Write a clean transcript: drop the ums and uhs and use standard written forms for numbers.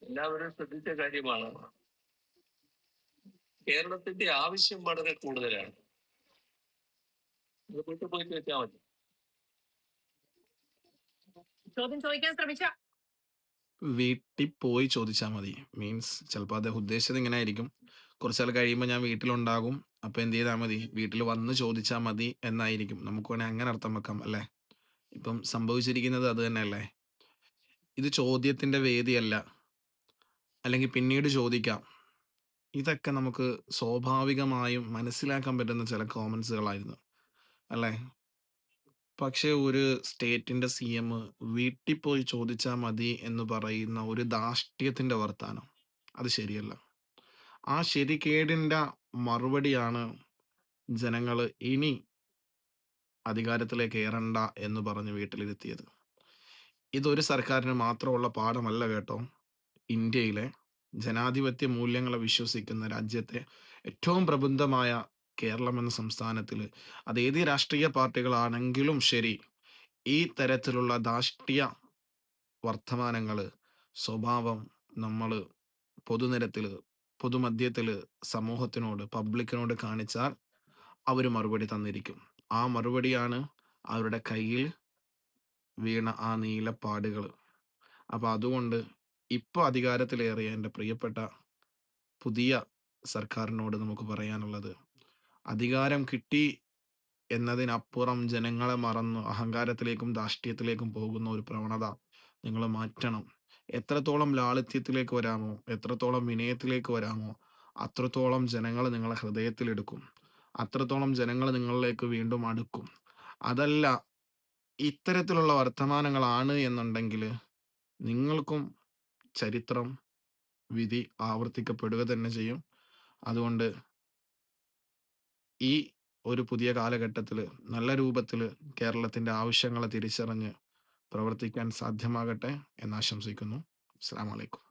എല്ലാവരും ശ്രദ്ധിച്ച കാര്യമാണ്. കേരളത്തിന്റെ ആവശ്യം വളരെ കൂടുതലാണ്. ഇത് വീട്ടിൽ പോയിട്ട് വെച്ചാൽ മതി. ചോദ്യം ചോദിക്കാൻ ശ്രമിച്ച വീട്ടിൽ പോയി ചോദിച്ചാൽ മതി. മീൻസ് ചിലപ്പോൾ അദ്ദേഹം ഉദ്ദേശിച്ചത് ഇങ്ങനെ ആയിരിക്കും. കുറച്ചാൾ കഴിയുമ്പോൾ ഞാൻ വീട്ടിലുണ്ടാകും. അപ്പോൾ എന്ത് ചെയ്താൽ മതി? വീട്ടിൽ വന്ന് ചോദിച്ചാൽ മതി എന്നായിരിക്കും. നമുക്ക് വേണേൽ അങ്ങനെ അർത്ഥം വെക്കാം അല്ലേ? ഇപ്പം സംഭവിച്ചിരിക്കുന്നത് അത് തന്നെയല്ലേ? ഇത് ചോദ്യത്തിൻ്റെ വേദിയല്ല. അല്ലെങ്കിൽ പിന്നീട് ചോദിക്കാം. ഇതൊക്കെ നമുക്ക് സ്വാഭാവികമായും മനസ്സിലാക്കാൻ പറ്റുന്ന ചില കോമൻസുകളായിരുന്നു അല്ലേ? പക്ഷേ ഒരു സ്റ്റേറ്റിൻ്റെ CM വീട്ടിൽ പോയി ചോദിച്ചാൽ മതി എന്ന് പറയുന്ന ഒരു ധാർഷ്ട്യത്തിൻ്റെ വർത്താനം അത് ശരിയല്ല. ആ ശരികേടിൻ്റെ മറുപടിയാണ് ജനങ്ങൾ ഇനി അധികാരത്തിലേക്ക് ഏറണ്ട എന്ന് പറഞ്ഞ് വീട്ടിലിരുത്തിയത്. ഇതൊരു സർക്കാരിന് മാത്രമുള്ള പാഠമല്ല കേട്ടോ. ഇന്ത്യയിലെ ജനാധിപത്യ മൂല്യങ്ങളെ വിശ്വസിക്കുന്ന രാജ്യത്തെ ഏറ്റവും പ്രബുദ്ധമായ കേരളം എന്ന സംസ്ഥാനത്തിൽ അത് ഏത് രാഷ്ട്രീയ പാർട്ടികളാണെങ്കിലും ശരി, ഈ തരത്തിലുള്ള ധാർഷ്ട്യ വർത്തമാനങ്ങൾ സ്വഭാവം നമ്മൾ പൊതുനിരത്തിൽ പൊതുമധ്യത്തിൽ സമൂഹത്തിനോട് പബ്ലിക്കിനോട് കാണിച്ചാൽ അവർ മറുപടി തന്നിരിക്കും. ആ മറുപടിയാണ് അവരുടെ കയ്യിൽ വീണ ആ നീലപ്പാടുകൾ. അപ്പോൾ അതുകൊണ്ട് ഇപ്പോൾ അധികാരത്തിലേറിയ എൻ്റെ പ്രിയപ്പെട്ട പുതിയ സർക്കാരിനോട് നമുക്ക് പറയാനുള്ളത്, അധികാരം കിട്ടി എന്നതിനപ്പുറം ജനങ്ങളെ മറന്ന് അഹങ്കാരത്തിലേക്കും ധാർഷ്ട്യത്തിലേക്കും പോകുന്ന ഒരു പ്രവണത നിങ്ങൾ മാറ്റണം. എത്രത്തോളം ലാളിത്യത്തിലേക്ക് വരാമോ, എത്രത്തോളം വിനയത്തിലേക്ക് വരാമോ, അത്രത്തോളം ജനങ്ങൾ നിങ്ങളെ ഹൃദയത്തിലെടുക്കും. അത്രത്തോളം ജനങ്ങൾ നിങ്ങളിലേക്ക് വീണ്ടും അടുക്കും. അതല്ല ഇത്തരത്തിലുള്ള വർത്തമാനങ്ങളാണ് എന്നുണ്ടെങ്കിൽ നിങ്ങൾക്കും ചരിത്രം വിധി ആവർത്തിക്കപ്പെടുക തന്നെ ചെയ്യും. അതുകൊണ്ട് ഈ ഒരു പുതിയ കാലഘട്ടത്തിൽ നല്ല രൂപത്തിൽ കേരളത്തിൻ്റെ ആവശ്യങ്ങളെ തിരിച്ചറിഞ്ഞ് പ്രവർത്തിക്കാൻ സാധ്യമാകട്ടെ എന്നാശംസിക്കുന്നു. അസ്സലാമു അലൈക്കും.